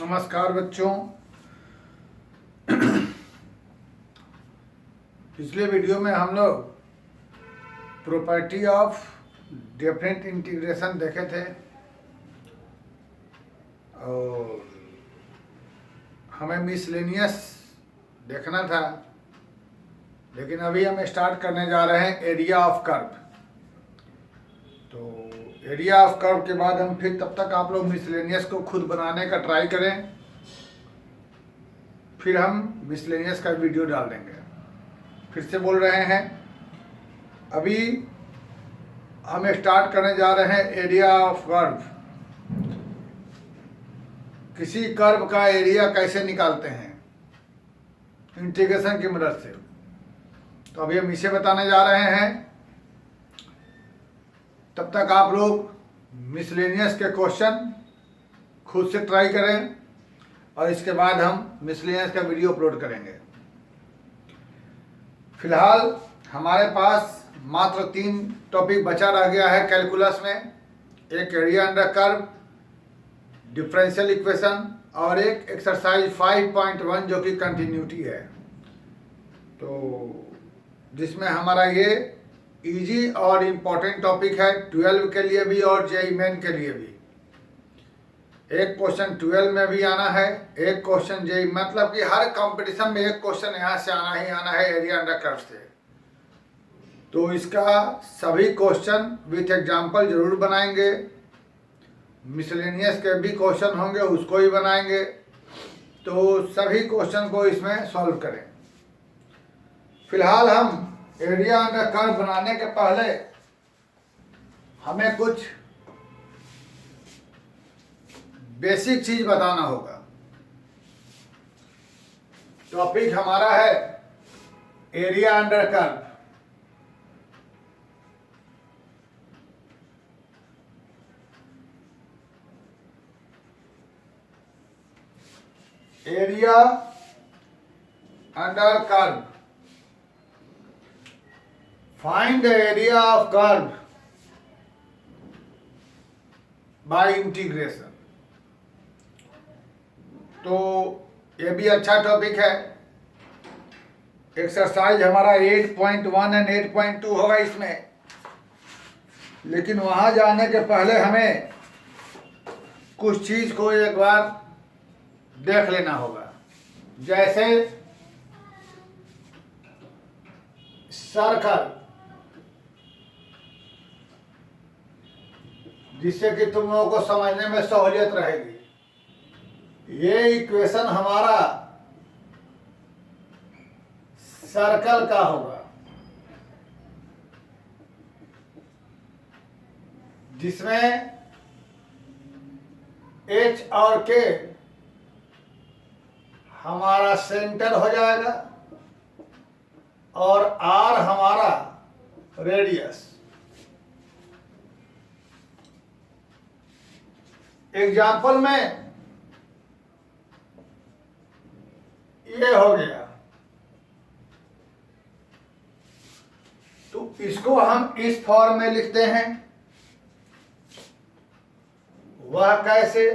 नमस्कार बच्चों। पिछले वीडियो में हम लोग प्रॉपर्टी ऑफ डिफरेंट इंटीग्रेशन देखे थे और हमें मिसलेनियस देखना था, लेकिन अभी हम स्टार्ट करने जा रहे हैं एरिया ऑफ कर्व। तो एरिया ऑफ कर्व के बाद हम फिर तब तक आप लोग मिसलेनियस को खुद बनाने का ट्राई करें, फिर हम मिसलेनियस का वीडियो डाल देंगे। फिर से बोल रहे हैं, अभी हम स्टार्ट करने जा रहे हैं एरिया ऑफ कर्व। किसी कर्व का एरिया कैसे निकालते हैं इंटीग्रेशन की मदद से, तो अभी हम इसे बताने जा रहे हैं। तब तक आप लोग मिसलेनियस के क्वेश्चन खुद से ट्राई करें और इसके बाद हम मिसलेनियस का वीडियो अपलोड करेंगे। फिलहाल हमारे पास मात्र 3 टॉपिक बचा रह गया है कैलकुलस में। एक area under curve, differential equation और एक एक्सरसाइज 5.1 जो कि कंटिन्यूटी है। तो जिसमें हमारा ये इजी और इम्पोर्टेंट टॉपिक है 12 के लिए भी और जेईई मेन के लिए भी। एक क्वेश्चन 12 में भी आना है, एक क्वेश्चन जेईई, मतलब कि हर कंपटीशन में एक क्वेश्चन यहाँ से आना ही आना है एरिया अंडर कर्व से। तो इसका सभी क्वेश्चन विथ एग्जांपल जरूर बनाएंगे। मिसलेनियस के भी क्वेश्चन होंगे, उसको ही बनाएंगे। तो सभी क्वेश्चन को इसमें सॉल्व करें। फिलहाल हम एरिया अंडर कर्व बनाने के पहले हमें कुछ बेसिक चीज बताना होगा। टॉपिक हमारा है area under curve. Area under curve, find the area of curve by integration। तो ये भी अच्छा टॉपिक है। एक्सरसाइज हमारा 8.1 एंड 8.2 होगा इसमें, लेकिन वहां जाने के पहले हमें कुछ चीज को एक बार देख लेना होगा। जैसे सर्कल, जिससे कि तुम लोगों को समझने में सहूलियत रहेगी। ये इक्वेशन हमारा सर्कल का होगा, जिसमें H और K हमारा सेंटर हो जाएगा और R हमारा रेडियस। एग्जाम्पल में ये हो गया, तो इसको हम इस फॉर्म में लिखते हैं। वह कैसे?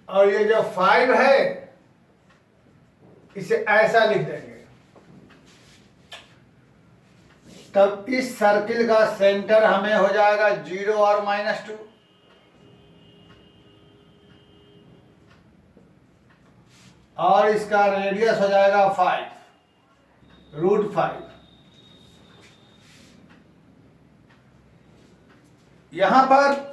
और ये जो 5 है इसे ऐसा लिख देंगे। तब इस सर्किल का सेंटर हमें हो जाएगा 0 और -2, और इसका रेडियस हो जाएगा 5 √5। यहां पर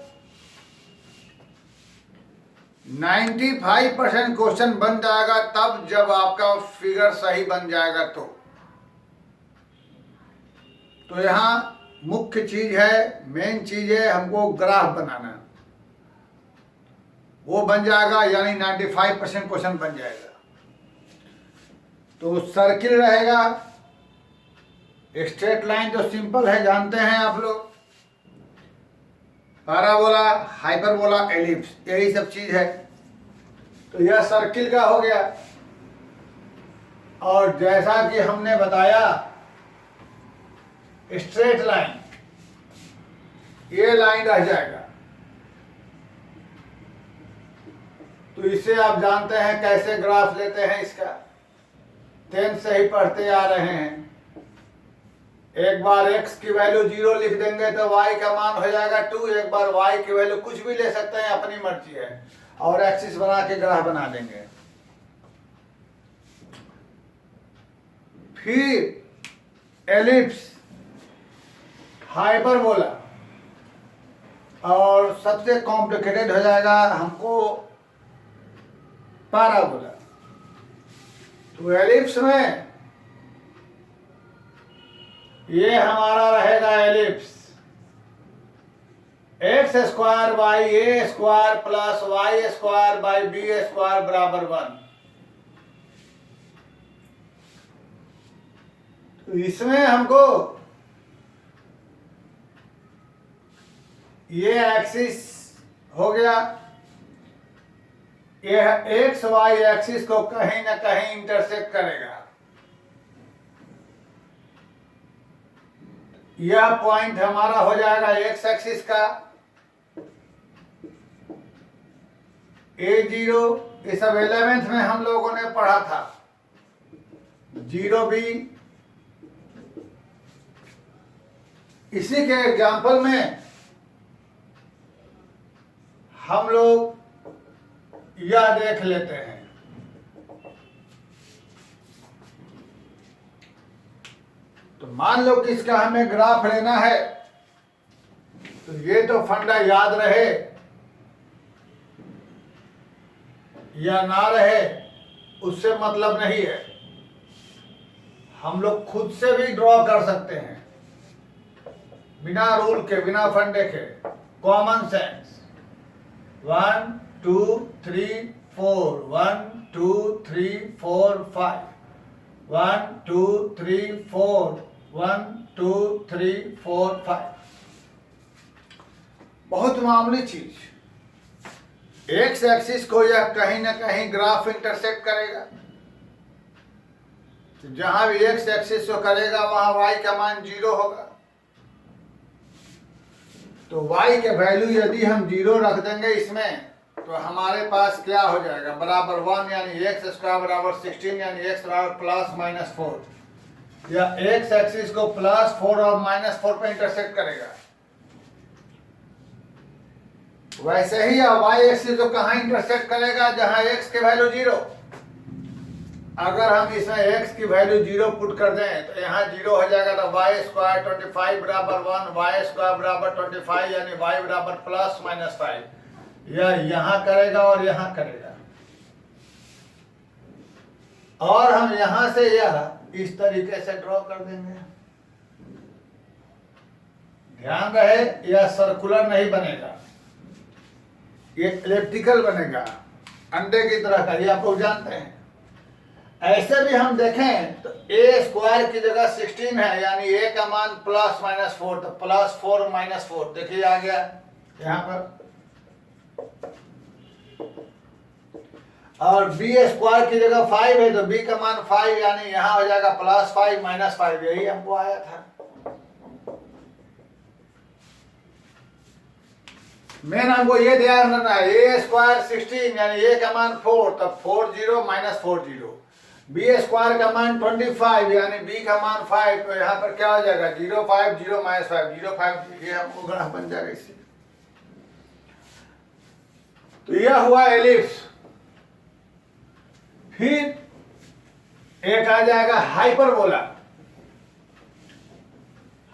95% क्वेश्चन बन जाएगा तब जब आपका फिगर सही बन जाएगा। तो यहाँ मुख्य चीज है, मेन चीज है, हमको ग्राफ बनाना। वो बन जाएगा, यानी 95% क्वेश्चन बन जाएगा। तो सर्किल रहेगा, स्ट्रेट लाइन तो सिंपल है, जानते हैं आप लोग, पैराबोला, हाइपरबोला, एलिप्स, यही सब चीज है। तो यह सर्किल का हो गया। और जैसा कि हमने बताया स्ट्रेट लाइन, ये लाइन रह जाएगा। तो इसे आप जानते हैं कैसे ग्राफ लेते हैं इसका, 10 से ही पढ़ते आ रहे हैं। एक बार x की वैल्यू 0 लिख देंगे तो y का मान हो जाएगा 2। एक बार y की वैल्यू कुछ भी ले सकते हैं, अपनी मर्जी है, और एक्सिस बना के ग्राफ बना देंगे। फिर एलिप्स, हाइपरबोला, और सबसे कॉम्प्लिकेटेड हो जाएगा हमको पैराबोला। तो एलिप्स में ये हमारा रहेगा ellipse, x square by a square plus y square by b square बराबर 1। तो इसमें हमको ये एक्सिस हो गया, यह एक्स वाई एक्सिस को कहीं ना कहीं इंटरसेक्ट करेगा। यह पॉइंट हमारा हो जाएगा एक्स एक्सिस का A0। ये सब 11th में हम लोगों ने पढ़ा था। 0B, इसी के एग्जाम्पल में हम लोग यह देख लेते हैं। तो मान लो कि इसका हमें ग्राफ लेना है, तो ये तो फंडा याद रहे या ना रहे उससे मतलब नहीं है, हम लोग खुद से भी ड्रॉ कर सकते हैं, बिना रूल के, बिना फंडे के, कॉमन सेंस। 1 2 3 4, 1 2 3 4 5, 1 2 3 4, 1 2 3 4 5। बहुत मामूली चीज। एक्स एक्सिस को यह कहीं ना कहीं ग्राफ इंटरसेक्ट करेगा, तो जहां भी एक्स एक्सिस को करेगा वहां y का मान 0 होगा। तो y के वैल्यू यदि हम 0 रख देंगे इसमें, तो हमारे पास क्या हो जाएगा, बराबर 1, यानी एक्स स्क्वायर बराबर 16, यानी एक्स बराबर प्लस माइनस 4। या एक्स एक्सिस को +4 और -4 पे इंटरसेक्ट करेगा। वैसे ही y एक्सिस को कहाँ इंटरसेक्ट करेगा, जहां x की वैल्यू 0। अगर हम इसमें x की वैल्यू 0 पुट कर दें तो यहाँ 0 हो जाएगा, तो y स्क्वायर 25 बराबर 1, y स्क्वायर बराबर 25, यानी y बराबर +-5। यह यहाँ करेगा और यहाँ करेगा, और हम यहाँ से यह इस तरीके से ड्रॉ कर देंगे। ध्यान रहे यह सर्कुलर नहीं बनेगा, ये एलिप्टिकल बनेगा, अंडे की तरह का, ये आप लोग जानते हैं। ऐसे भी हम देखें तो a स्क्वायर की जगह 16 है, यानी a का मान +-4, तो +4 -4 देखिए आ गया यहाँ पर। और b स्क्वायर की जगह 5 है, तो b का मान 5, यानी यहाँ हो जाएगा +5 -5, यही हमको आया था। मेन हमको ये ध्यान रखना है, a स्क्वायर 16, यानी a का मान 4, तब 4 0 -4 0। b स्क्वायर का मान 25, यानी b का मान 5, तो यहाँ पर क्या हो जाएगा, 0 5 0 -5 0 5, ये हमको ग्राफ बन जाएगा इससे। तो यह हुआ एलिप्स। फिर एक आ जाएगा हाइपरबोला।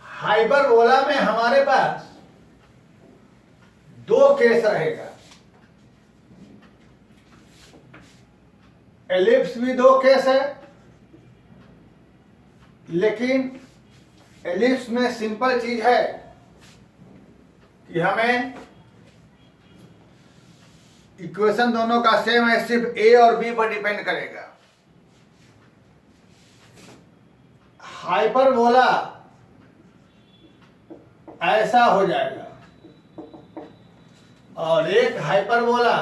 हाइपरबोला में हमारे पास 2 केस रहेगा। एलिप्स भी 2 केस है, लेकिन एलिप्स में सिंपल चीज है कि हमें इक्वेशन दोनों का सेम है, सिर्फ a और b पर डिपेंड करेगा। हाइपरबोला ऐसा हो जाएगा, और एक हाइपरबोला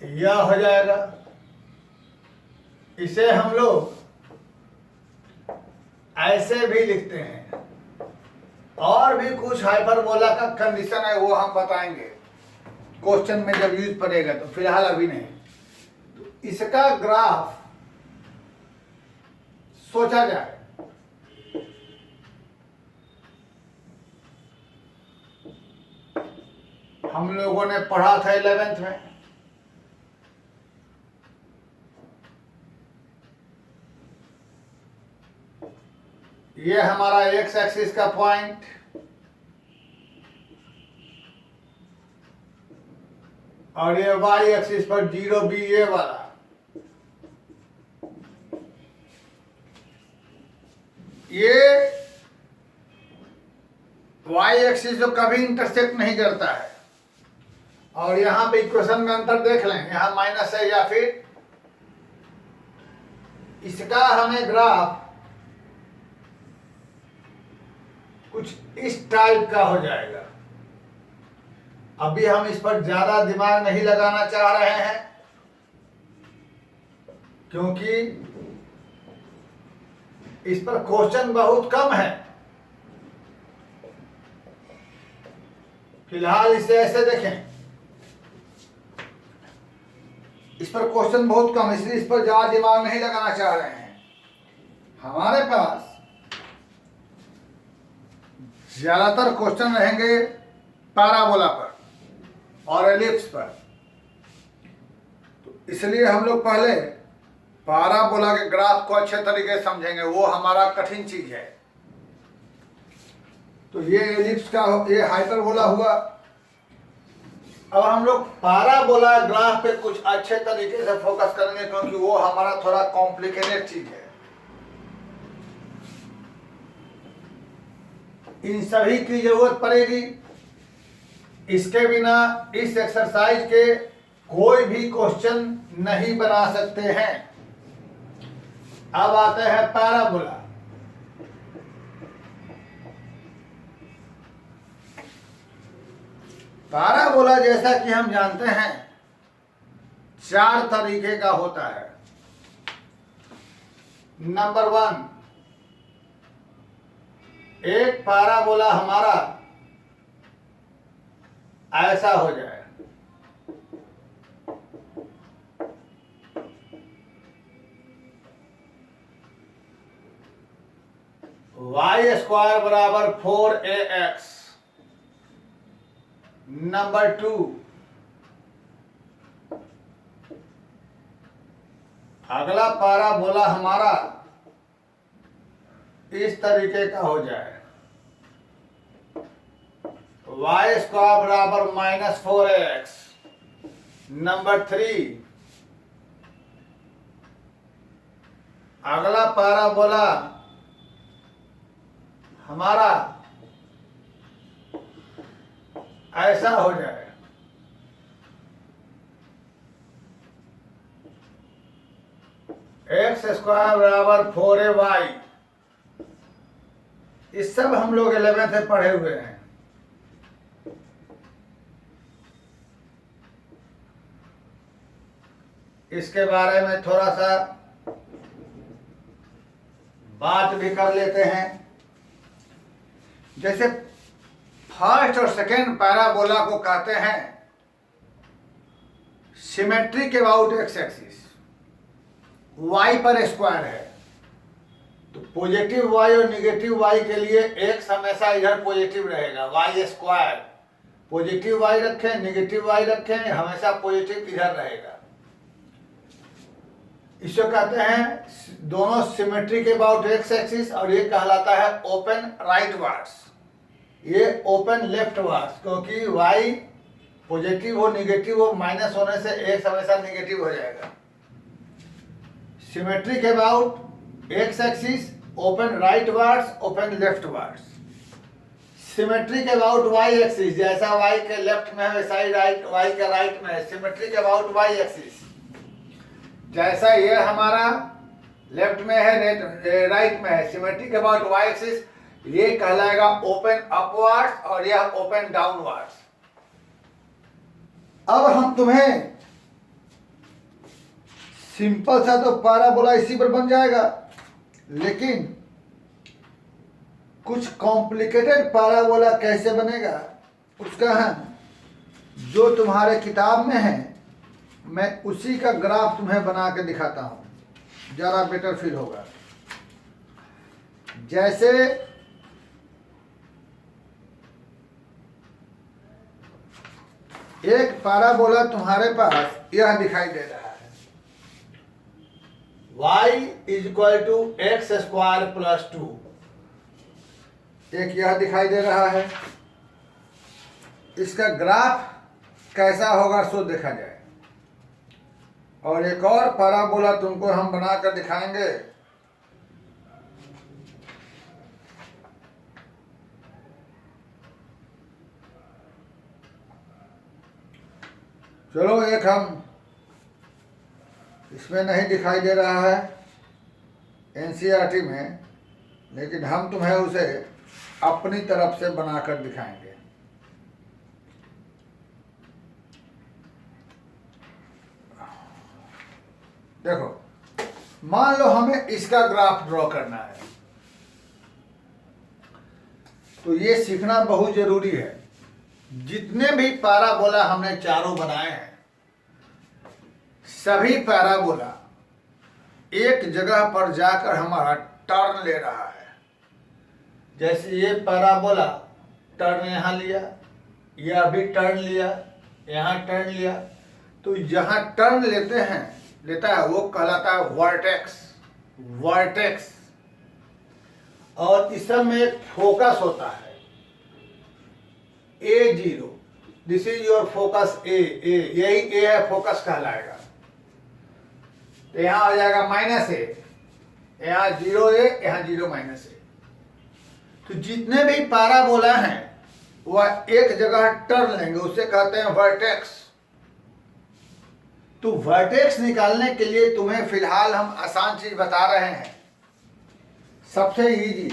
यह हो जाएगा। इसे हम लोग ऐसे भी लिखते हैं, और भी कुछ हाइपरबोला का कंडीशन है वो हम बताएंगे क्वेश्चन में जब यूज पड़ेगा, तो फिलहाल अभी नहीं। तो इसका ग्राफ सोचा जाए, हम लोगों ने पढ़ा था 11th में, ये हमारा एक्स एक्सिस का पॉइंट, और ये वाई एक्सिस पर 0 बी ए वाला, ये वाई एक्सिस जो कभी इंटरसेक्ट नहीं करता है। और यहां पे इक्वेशन में अंतर देख लें, यहां माइनस है, या फिर इसका हमें ग्राफ कुछ इस टाइप का हो जाएगा। अभी हम इस पर ज्यादा दिमाग नहीं लगाना चाह रहे हैं, क्योंकि इस पर क्वेश्चन बहुत कम है। फिलहाल इसे ऐसे देखें, इस पर क्वेश्चन बहुत कम, इसलिए इस पर ज्यादा दिमाग नहीं लगाना चाह रहे हैं। हमारे पास ज्यादातर क्वेश्चन रहेंगे पैराबोला पर और एलिप्स पर, तो इसलिए हम लोग पहले पैराबोला के ग्राफ को अच्छे तरीके से समझेंगे, वो हमारा कठिन चीज है। तो ये एलिप्स का, ये हाइपरबोला हुआ। अब हम लोग पैराबोला ग्राफ पे कुछ अच्छे तरीके से फोकस करेंगे, क्योंकि वो हमारा थोड़ा कॉम्प्लिकेटेड चीज है। इन सभी की जरूरत पड़ेगी, इसके बिना इस एक्सरसाइज के कोई भी क्वेश्चन नहीं बना सकते हैं। अब आते हैं पैराबोला। पैराबोला जैसा कि हम जानते हैं 4 तरीके का होता है। नंबर 1, एक पैराबोला हमारा ऐसा हो जाए, वाई स्क्वायर बराबर 4ax। नंबर 2, अगला पैराबोला हमारा इस तरीके का हो जाए, वाई स्क्वायर बराबर -4ax। नंबर 3, अगला पैराबोला हमारा ऐसा हो जाए, एक्स स्क्वायर बराबर 4ay। इस सब हम लोग 11th में पढ़े हुए हैं। इसके बारे में थोड़ा सा बात भी कर लेते हैं। जैसे फर्स्ट और सेकेंड पैराबोला को कहते हैं symmetric about x axis, y पर स्क्वायर है, तो पॉजिटिव वाई और निगेटिव वाई के लिए एक्स हमेशा इधर पॉजिटिव रहेगा, वाई स्क्वायर। पॉजिटिव वाई रखें, निगेटिव वाई रखें, हमेशा पॉजिटिव इधर रहेगा। इसे कहते हैं दोनों सिमेट्रिक अबाउट एक्स एक्सिस, और ये कहलाता है ओपन राइट वार्ड्स, ये ओपन लेफ्ट वार्ड्स, क्योंकि वाई पॉजिटिव हो निगेटिव हो, माइनस होने से एक्स हमेशा निगेटिव हो जाएगा। Symmetric about x axis, open rightwards, open leftwards. Symmetric about y axis, जैसा वाई के लेफ्ट में है वैसा ही राइट वाई के राइट में है, सिमेट्रिक अबाउट वाई एक्सिस। जैसा ये हमारा लेफ्ट में है राइट में है, सिमेट्रिक अबाउट वाई एक्सिस, ये कहलाएगा ओपन अपवर्ड्स और यह ओपन डाउनवर्ड्स। अब हम तुम्हें सिंपल सा तो पैराबोला इसी पर बन जाएगा, लेकिन कुछ कॉम्प्लिकेटेड पैराबोला कैसे बनेगा उसका है जो तुम्हारे किताब में है, मैं उसी का ग्राफ तुम्हें बना के दिखाता हूँ, ज़रा बेटर फील होगा। जैसे एक पैराबोला तुम्हारे पास यह दिखाई दे रहा है, y is equal to x square plus 2, एक यह दिखाई दे रहा है। इसका ग्राफ कैसा होगा सो देखा जाए। और एक और पैराबोला तुमको हम बनाकर दिखाएंगे, चलो एक हम इसमें नहीं दिखाई दे रहा है एनसीईआरटी में, लेकिन हम तुम्हें उसे अपनी तरफ से बनाकर दिखाएंगे। देखो, मान लो हमें इसका ग्राफ ड्रॉ करना है, तो ये सीखना बहुत जरूरी है। जितने भी पैराबोला हमने चारों बनाए हैं, सभी पैराबोला एक जगह पर जाकर हमारा टर्न ले रहा है। जैसे ये पैराबोला टर्न यहाँ लिया, यह भी टर्न लिया, यहाँ टर्न लिया, तो जहाँ टर्न लेता है वो कहलाता है वर्टेक्स। और इस सब में एक फोकस होता है A0, this is your focus A, यही A है, फोकस कहलाएगा। तो यहाँ आ जाएगा -A, यहाँ 0A, यहाँ 0 -A। तो जितने भी पैराबोला हैं वह एक जगह टर्न लेंगे, उसे कहते हैं वर्टेक्स। तो वर्टेक्स निकालने के लिए तुम्हें फिलहाल हम आसान चीज बता रहे हैं। सबसे इजी,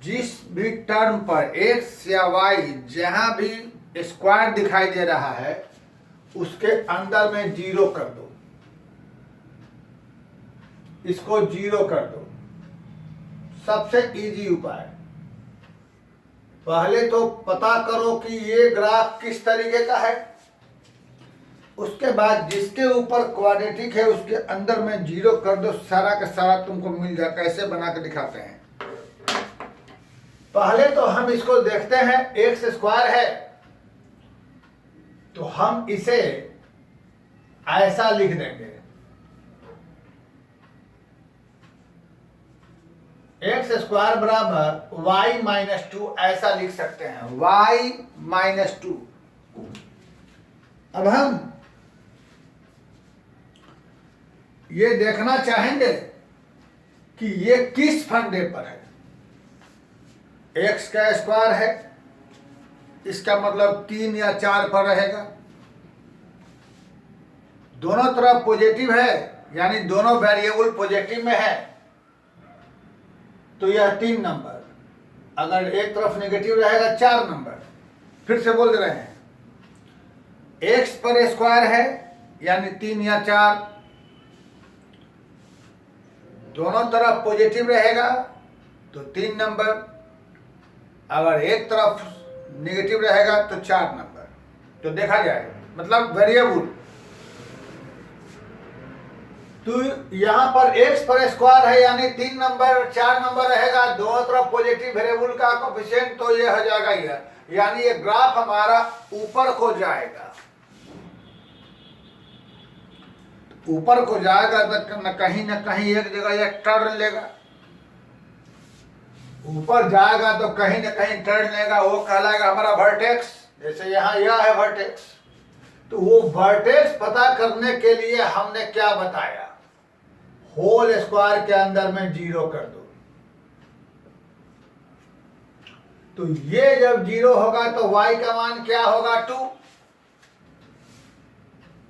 जिस भी टर्म पर x या y जहां भी स्क्वायर दिखाई दे रहा है उसके अंदर में 0 कर दो, इसको 0 कर दो। सबसे इजी उपाय, पहले तो पता करो कि ये ग्राफ किस तरीके का है, उसके बाद जिसके ऊपर क्वाड्रेटिक है उसके अंदर में 0 कर दो, सारा का सारा तुमको मिल जाए। कैसे बना के दिखाते हैं, पहले तो हम इसको देखते हैं, एक्स स्क्वायर है तो हम इसे ऐसा लिख देंगे, एक्स स्क्वायर बराबर y -2, ऐसा लिख सकते हैं, y -2। अब हम ये देखना चाहेंगे कि ये किस फंडे पर है। x का स्क्वायर है, इसका मतलब 3 या 4 पर रहेगा। दोनों तरफ पॉजिटिव है, यानी दोनों वेरिएबल पॉजिटिव में है, तो यह 3 नंबर। अगर एक तरफ नेगेटिव रहेगा 4 नंबर। फिर से बोल रहे हैं, x पर स्क्वायर है यानी 3 या 4, दोनों तरफ पॉजिटिव रहेगा तो 3 नंबर, अगर एक तरफ नेगेटिव रहेगा तो 4 नंबर। तो देखा जाए, मतलब वेरिएबल। तो यहाँ पर x पर स्क्वायर है यानी 3 नंबर 4 नंबर रहेगा, दोनों तरफ पॉजिटिव वेरिएबल का कोफिशिएंट, तो ये हो जाएगा यह, यानी ये ग्राफ हमारा ऊपर को जाएगा। ऊपर को जाएगा तो न कहीं एक जगह ये टर्न लेगा, ऊपर जाएगा तो कहीं न कहीं टर्न लेगा, वो कहलाएगा हमारा वर्टेक्स। जैसे यहाँ यह है वर्टेक्स, तो वो वर्टेक्स पता करने के लिए हमने क्या बताया, होल स्क्वायर के अंदर में 0 कर दो। तो ये जब 0 होगा तो y का मान क्या होगा, 2।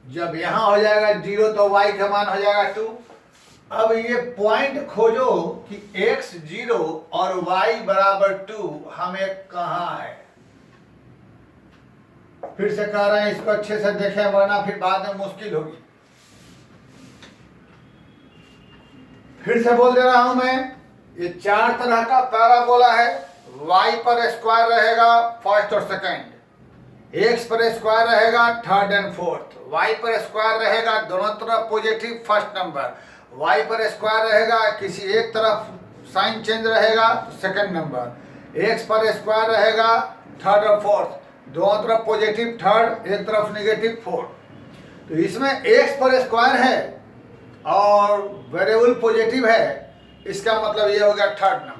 जब यहां हो जाएगा 0 तो y का मान हो जाएगा 2। अब ये पॉइंट खोजो कि x 0 और y बराबर 2 हमें कहां है। फिर से कह रहे हैं, इसको अच्छे से देखें वरना फिर बाद में मुश्किल होगी। फिर से बोल दे रहा हूं मैं, ये 4 तरह का पैराबोला है। y पर स्क्वायर रहेगा फर्स्ट और सेकंड, x पर स्क्वायर रहेगा थर्ड एंड फोर्थ, y पर स्क्वायर रहेगा दोनों तरफ पॉजिटिव फर्स्ट नंबर, y पर स्क्वायर रहेगा किसी एक तरफ साइन चेंज रहेगा सेकंड नंबर, x पर स्क्वायर रहेगा थर्ड और फोर्थ, दोनों तरफ पॉजिटिव थर्ड एक तरफ नेगेटिव फोर्थ। तो इसमें x पर स्क्वायर है और वेरिएबल पॉजिटिव है, इसका मतलब ये हो गया थर्ड नंबर।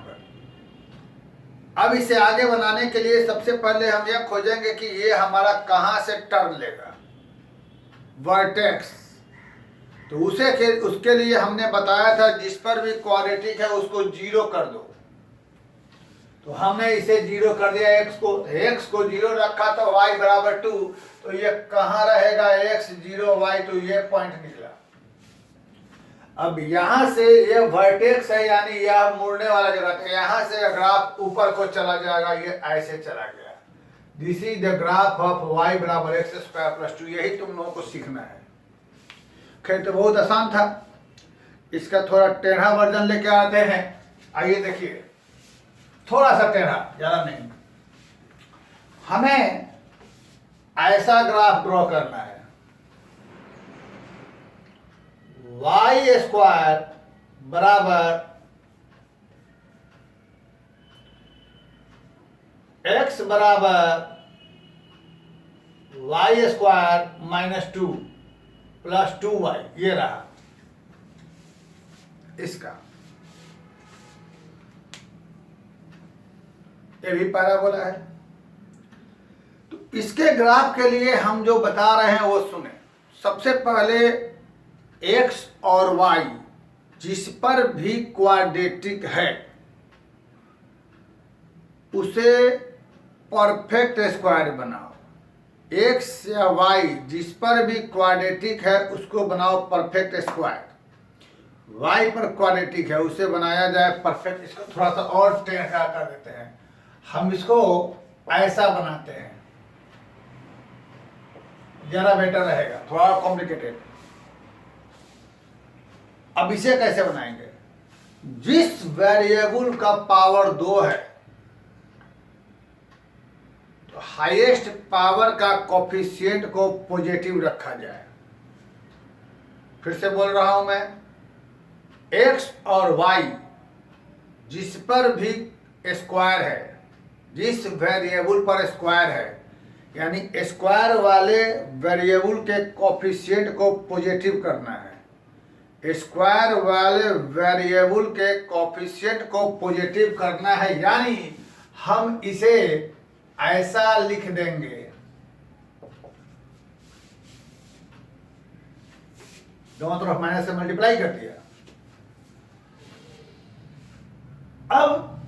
अब इसे आगे बनाने के लिए सबसे पहले हम यह खोजेंगे कि ये हमारा कहाँ से टर्न लेगा, वर्टेक्स। तो उसके लिए हमने बताया था जिस पर भी क्वाड्रेटिक है उसको 0 कर दो। तो हमने इसे 0 कर दिया x को 0 रखा तो y बराबर 2, तो ये कहाँ रहेगा x 0 y, तो ये पॉइंट निकला। अब यहाँ से ये वर्टेक्स है, यानी यह मुड़ने वाला जगह है, यहाँ से ग्राफ ऊपर को चला जाएगा, ये ऐसे चला गया। This is the graph of y बराबर एक्स स्क्वायर प्लस 2। यही तुम लोगों को सीखना है। खैर तो बहुत आसान था, इसका थोड़ा टेढ़ा वर्जन लेके आते हैं। आइए देखिए, थोड़ा सा टेढ़ा, ज्यादा नहीं। हमें ऐसा ग्राफ ड्रॉ करना है, y स्क्वायर बराबर x बराबर y square minus 2 plus 2y, ये रहा इसका। ये भी पैराबोला है। तो इसके ग्राफ के लिए हम जो बता रहे हैं वो सुने। सबसे पहले x और y जिस पर भी क्वाड्रेटिक है उसे परफेक्ट स्क्वायर बनाओ। x या y जिस पर भी क्वाड्रेटिक है उसको बनाओ परफेक्ट स्क्वायर। y पर क्वाड्रेटिक है उसे बनाया जाए परफेक्ट। इसको थोड़ा सा और टेढ़ा कर देते हैं, हम इसको ऐसा बनाते हैं, जरा बेटर रहेगा, थोड़ा कॉम्प्लिकेटेड। अब इसे कैसे बनाएंगे? जिस वेरिएबल का पावर 2 है तो हाईएस्ट पावर का कोफिशिएंट को पॉजिटिव रखा जाए। फिर से बोल रहा हूं मैं, x और y जिस पर भी स्क्वायर है, जिस वेरिएबल पर स्क्वायर है, यानी स्क्वायर वाले वेरिएबल के कोफिशिएंट को पॉजिटिव करना है। स्क्वायर वाले वेरिएबल के कोफिशिएंट को पॉजिटिव करना है, यानी हम इसे ऐसा लिख देंगे, दोनों तरफ माइनस से मल्टीप्लाई कर दिया। अब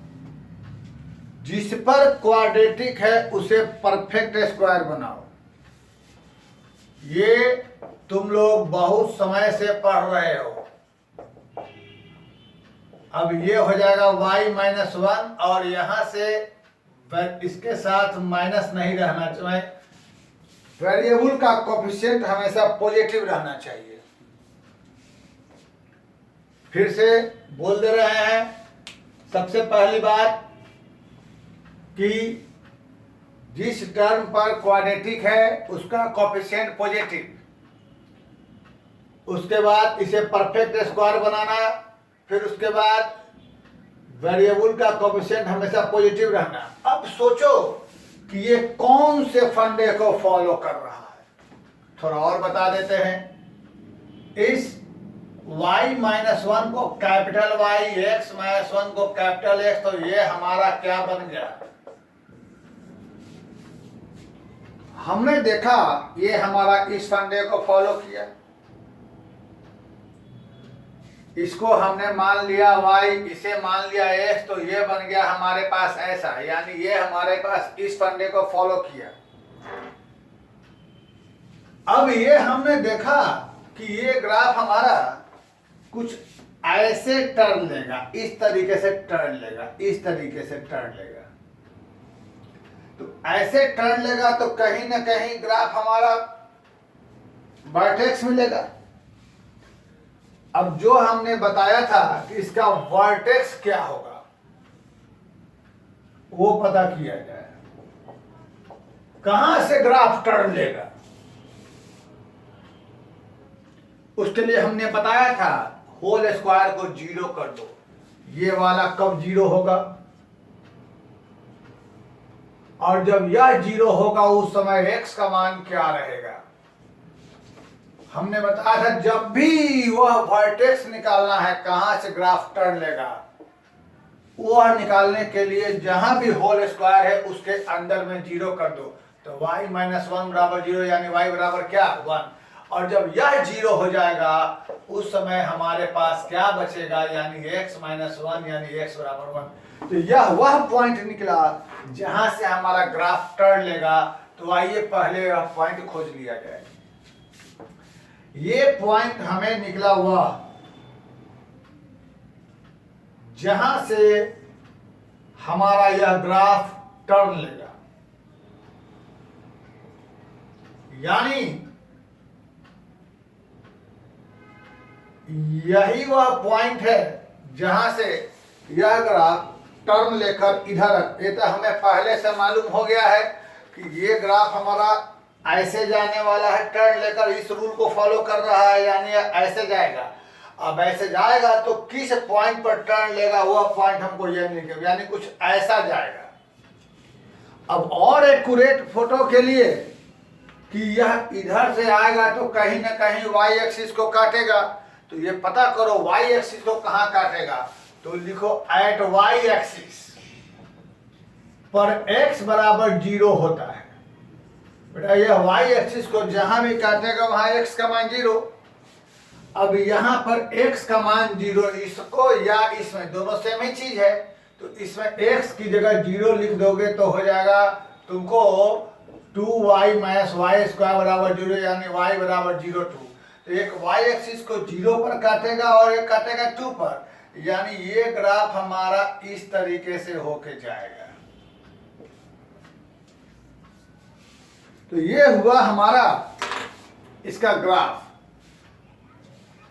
जिस पर क्वाड्रेटिक है उसे परफेक्ट स्क्वायर बनाओ। ये तुम लोग बहुत समय से पढ़ रहे हो। अब ये हो जाएगा y माइनस 1, और यहां से इसके साथ माइनस नहीं रहना चाहिए। वेरिएबल का कोफिशिएंट हमेशा पॉजिटिव रहना चाहिए। फिर से बोल दे रहे हैं, सबसे पहली बात कि जिस टर्म पर क्वाड्रेटिक है उसका कोफिशिएंट पॉजिटिव, उसके बाद इसे परफेक्ट स्क्वायर बनाना, फिर उसके बाद वेरिएबल का कोफिशिएंट हमेशा पॉजिटिव रहना। अब सोचो कि ये कौन से फंडे को फॉलो कर रहा है, थोड़ा और बता देते हैं। इस y माइनस 1 को कैपिटल Y, x माइनस 1 को कैपिटल X, तो ये हमारा क्या बन गया? हमने देखा ये हमारा इस फंडे को फॉलो किया, इसको हमने मान लिया y, इसे मान लिया x, तो ये बन गया हमारे पास ऐसा, यानी ये हमारे पास इस फंडे को फॉलो किया। अब ये हमने देखा कि ये ग्राफ हमारा कुछ ऐसे टर्न लेगा, इस तरीके से टर्न लेगा, इस तरीके से टर्न लेगा। तो ऐसे टर्न लेगा तो कहीं ना कहीं ग्राफ हमारा वर्टेक्स मिलेगा। अब जो हमने बताया था कि इसका वर्टेक्स क्या होगा वो पता किया जाए, कहां से ग्राफ टर्न लेगा। उसके लिए हमने बताया था होल स्क्वायर को जीरो कर दो। ये वाला कब जीरो होगा, और जब यह जीरो होगा उस समय x का मान क्या रहेगा। हमने बताया था जब भी वह वर्टेक्स निकालना है कहां से ग्राफ टर्न लेगा, वह निकालने के लिए जहां भी होल स्क्वायर है उसके अंदर में जीरो कर दो। तो y माइनस वन बराबर जीरो, यानी y बराबर क्या 1। और जब यह जीरो हो जाएगा उस समय हमारे पास क्या बचेगा, यानी x माइनस वन, यानी x बराबर 1। तो यह वह पॉइंट निकला जहां से हमारा ग्राफ टर्न लेगा। तो आइए पहले यह पॉइंट खोज लिया जाए। ये पॉइंट हमें निकला हुआ जहां से हमारा यह ग्राफ टर्न लेगा, यानी यही वह पॉइंट है जहां से यह ग्राफ टर्न लेकर इधर, ये तो हमें पहले से मालूम हो गया है कि ये ग्राफ हमारा ऐसे जाने वाला है, टर्न लेकर इस रूल को फॉलो कर रहा है, यानी ऐसे जाएगा। अब ऐसे जाएगा तो किस पॉइंट पर टर्न लेगा वह पॉइंट हमको ये नहीं कर, यानी कुछ ऐसा जाएगा। अब और एक्यूरेट फोटो के लिए कि यह इधर से आएगा तो कहीं ना कहीं वाई एक्सिस को काटेगा, तो ये पता करो वाई एक्सिस को कहाँ काटेगा। तो लिखो एट वाई एक्सिस पर x बराबर जीरो होता है। बेटा यह वाई एक्सिस को जहां भी काटेगा वहां x का मान जीरो। अब यहां पर x का मान जीरो, इसको या इसमें दोनों सेम ही चीज है, तो इसमें x की जगह जीरो लिख दोगे तो हो जाएगा तुमको 2y माइनस वाई स्क्वायर बराबर जीरो, यानी y बराबर 0 2। तो एक y एक्सिस को जीरो पर काटेगा और एक काटेगा 2 पर, यानी ये ग्राफ हमारा इस तरीके से होके जाएगा। तो ये हुआ हमारा इसका ग्राफ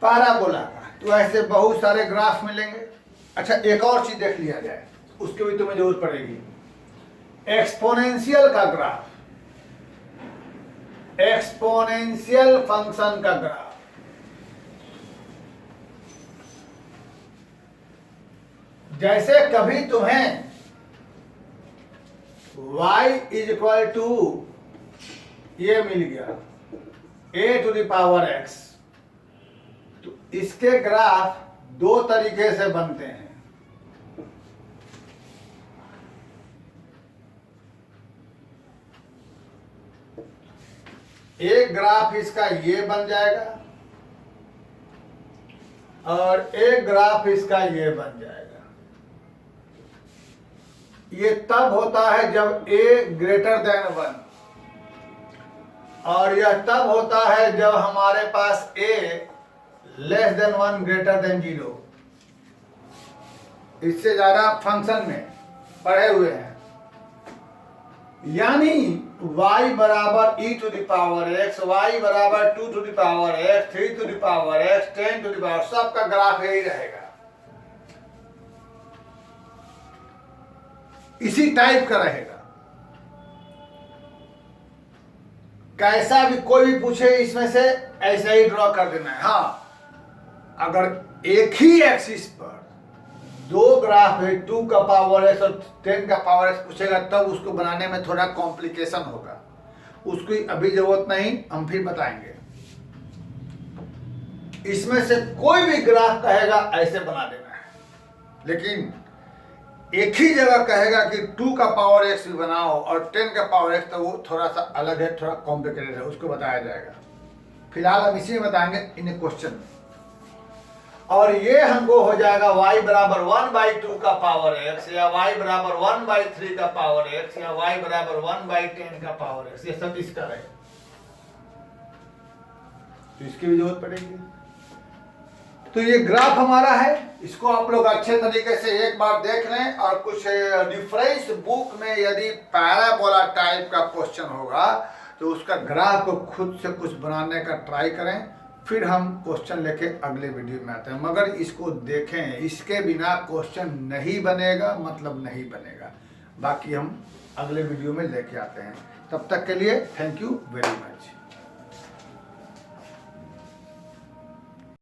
पैराबोला का। तो ऐसे बहुत सारे ग्राफ मिलेंगे। अच्छा एक और चीज देख लिया जाए, उसकी भी तुम्हें जरूरत पड़ेगी, एक्सपोनेंशियल का ग्राफ, एक्सपोनेंशियल फंक्शन का ग्राफ। जैसे कभी तुम्हें y इज इक्वल टू ये मिल गया a to the power x, तो इसके ग्राफ दो तरीके से बनते हैं। एक ग्राफ इसका ये बन जाएगा और एक ग्राफ इसका ये बन जाएगा। ये तब होता है जब a ग्रेटर देन 1, और यह तब होता है जब हमारे पास a less than 1 greater than 0। इससे ज्यादा फंक्शन में पढ़े हुए हैं, यानी y बराबर e to the power x, y बराबर 2 to the power x, 3 to the power x, 10 to the power, सबका ग्राफ यही रहेगा। इसी टाइप का रहेगा। कैसा भी कोई भी पूछे इसमें से ऐसा ही ड्रॉ कर देना है। हाँ, अगर एक ही एक्सिस पर दो ग्राफ है, 2 का पावर x और 10 का पावर x पूछेगा तब उसको बनाने में थोड़ा कॉम्प्लिकेशन होगा, उसकी अभी जरूरत नहीं, हम फिर बताएंगे। इसमें से कोई भी ग्राफ कहेगा ऐसे बना देना है, लेकिन एक ही जगह कहेगा कि 2 का पावर x भी बनाओ और 10 का पावर x, तो वो थोड़ा सा अलग है, थोड़ा कॉम्प्लिकेटेड है, उसको बताया जाएगा। फिलहाल हम इसी में बताएंगे इन क्वेश्चन। और ये हमको हो जाएगा y बराबर 1/2 का पावर x, या y बराबर 1/3 का पावर x, या y बराबर 1/10 का पावर x। ये सब इसका है, तो इसकी भी जरूरत पड़ेगी। तो ये ग्राफ हमारा है, इसको आप लोग अच्छे तरीके से एक बार देख लें, और कुछ डिफरेंस बुक में यदि पैराबोला टाइप का क्वेश्चन होगा तो उसका ग्राफ को खुद से कुछ बनाने का ट्राई करें, फिर हम क्वेश्चन लेके अगले वीडियो में आते हैं। मगर इसको देखें, इसके बिना क्वेश्चन नहीं बनेगा, मतलब नहीं बनेगा। बाकी हम अगले वीडियो में लेके आते हैं। तब तक के लिए थैंक यू वेरी मच।